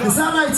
Is that right?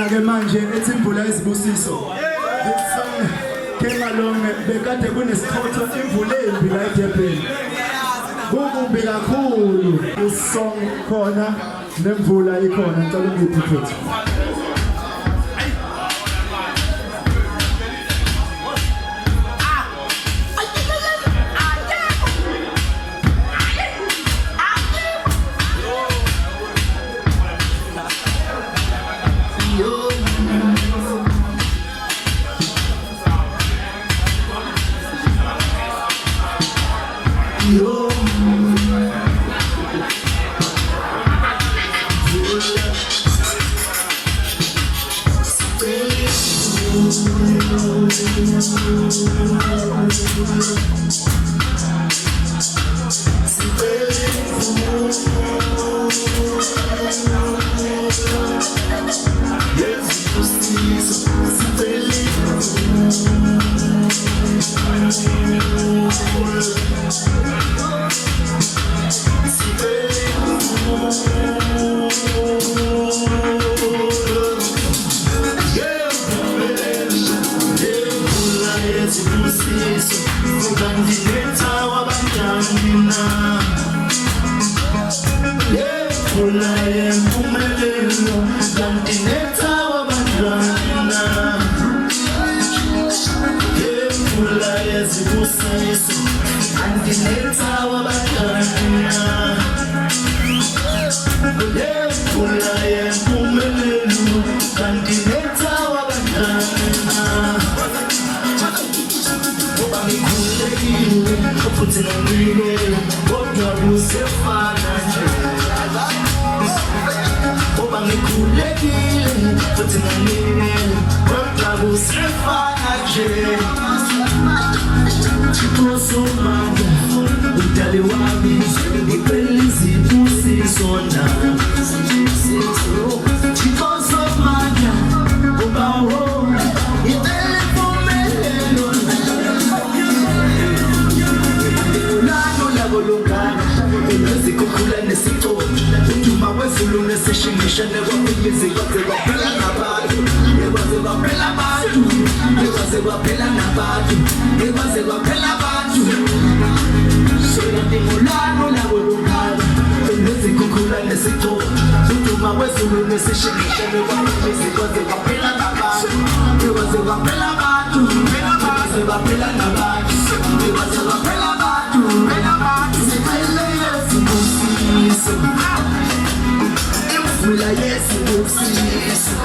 Ke manje etimvula izibusiso kengalonge bekade kunesikhathi imvula embi la eDurban kukumbi kakhulu usong khona nemvula ikhona ngicela ngiphi futhi Yes, isibusiso ungandinetha wabanjanina yefula yempumelelo ungandinetha wabanjanina yefula yezibusiso ungandinetha wabanjanina yefula yempumelelo ungandinetha wabanjanina ngikhulekile futhi ngangibele kodwa kusefana nje ngoba ngikhulekile futhi ngangibele kodwa kusefana nje Chikosomanda udale wami ngicela izibusiso na Chikosomanda ubawo ngicela impumelelo Ezikhukhula nesicotho Uduma wezulu nesishingisha Nekwamilizi kwaze kwaphela nabantu Nekwaze kwaphela abantu Nekwaze kwaphela nabantu Nekwaze kwaphela abantu Sola ndingulano labo lungalo Ezikhukhula nesicotho Uduma wezulu nesishingisha Nekwamilizi kwaze kwaphela nabantu Nekwaze kwaphela abantu Nekwaze kwaphela nabantu Nekwaze kwaphela abantu Imvula yesibusiso